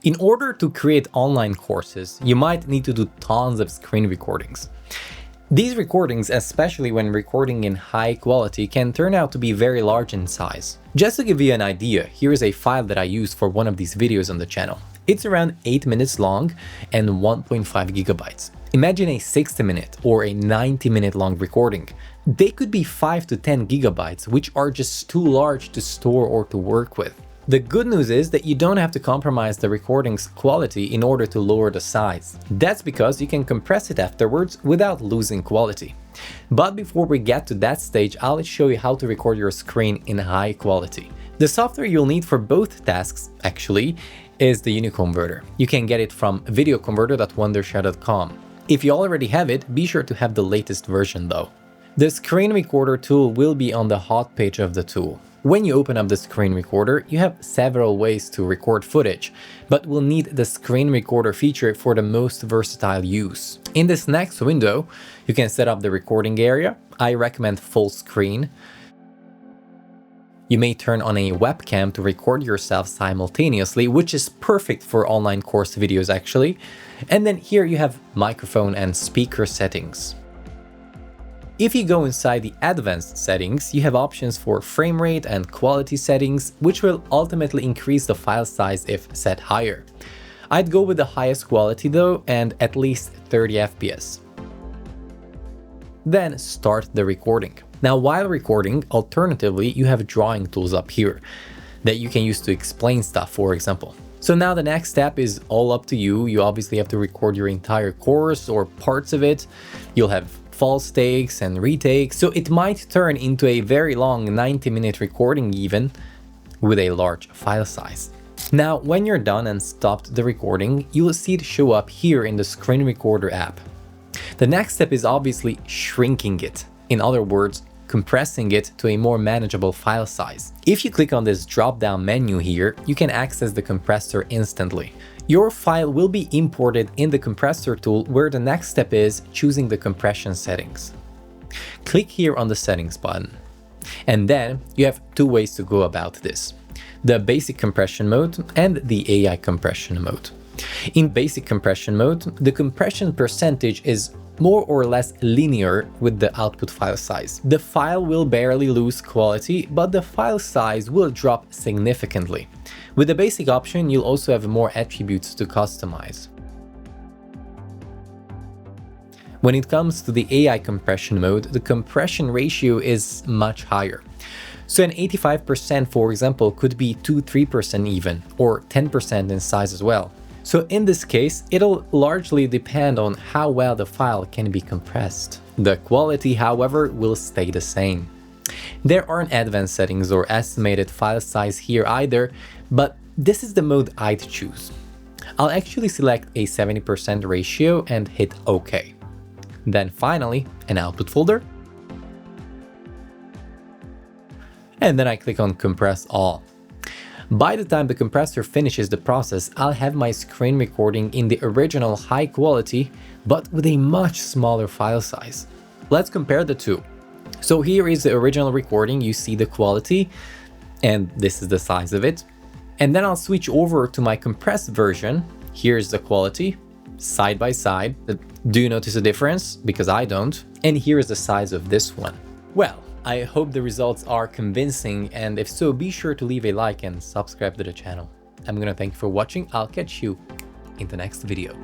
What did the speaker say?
In order to create online courses, you might need to do tons of screen recordings. These recordings, especially when recording in high quality, can turn out to be very large in size. Just to give you an idea, here is a file that I used for one of these videos on the channel. It's around 8 minutes long and 1.5 gigabytes. Imagine a 60-minute or a 90-minute long recording. They could be 5 to 10 gigabytes, which are just too large to store or to work with. The good news is that you don't have to compromise the recording's quality in order to lower the size. That's because you can compress it afterwards without losing quality. But before we get to that stage, I'll show you how to record your screen in high quality. The software you'll need for both tasks, actually, is the UniConverter. You can get it from videoconverter.wondershare.com. If you already have it, be sure to have the latest version though. The screen recorder tool will be on the hot page of the tool. When you open up the screen recorder, you have several ways to record footage, but we'll need the screen recorder feature for the most versatile use. In this next window, you can set up the recording area. I recommend full screen. You may turn on a webcam to record yourself simultaneously, which is perfect for online course videos actually. And then here you have microphone and speaker settings. If you go inside the advanced settings, you have options for frame rate and quality settings, which will ultimately increase the file size if set higher. I'd go with the highest quality though, and at least 30 FPS. Then start the recording. Now while recording, alternatively, you have drawing tools up here that you can use to explain stuff, for example. So now the next step is all up to you. You obviously have to record your entire course or parts of it. You'll have false takes and retakes, so it might turn into a very long 90-minute recording even with a large file size. Now when you're done and stopped the recording, you'll see it show up here in the screen recorder app. The next step is obviously shrinking it. In other words, compressing it to a more manageable file size. If you click on this drop-down menu here, you can access the compressor instantly. Your file will be imported in the compressor tool, where the next step is choosing the compression settings. Click here on the settings button. And then you have two ways to go about this: the basic compression mode and the AI compression mode. In basic compression mode, the compression percentage is more or less linear with the output file size. The file will barely lose quality, but the file size will drop significantly. With the basic option, you'll also have more attributes to customize. When it comes to the AI compression mode, the compression ratio is much higher. So an 85%, for example, could be 2-3% even, or 10% in size as well. So in this case, it'll largely depend on how well the file can be compressed. The quality, however, will stay the same. There aren't advanced settings or estimated file size here either, but this is the mode I'd choose. I'll actually select a 70% ratio and hit OK. Then finally, an output folder. And then I click on Compress All. By the time the compressor finishes the process, I'll have my screen recording in the original high quality, but with a much smaller file size. Let's compare the two. So here is the original recording, you see the quality, and this is the size of it. And then I'll switch over to my compressed version. Here's the quality, side by side. Do you notice a difference? Because I don't. And here is the size of this one. Well, I hope the results are convincing, and if so, be sure to leave a like and subscribe to the channel. I'm gonna thank you for watching. I'll catch you in the next video.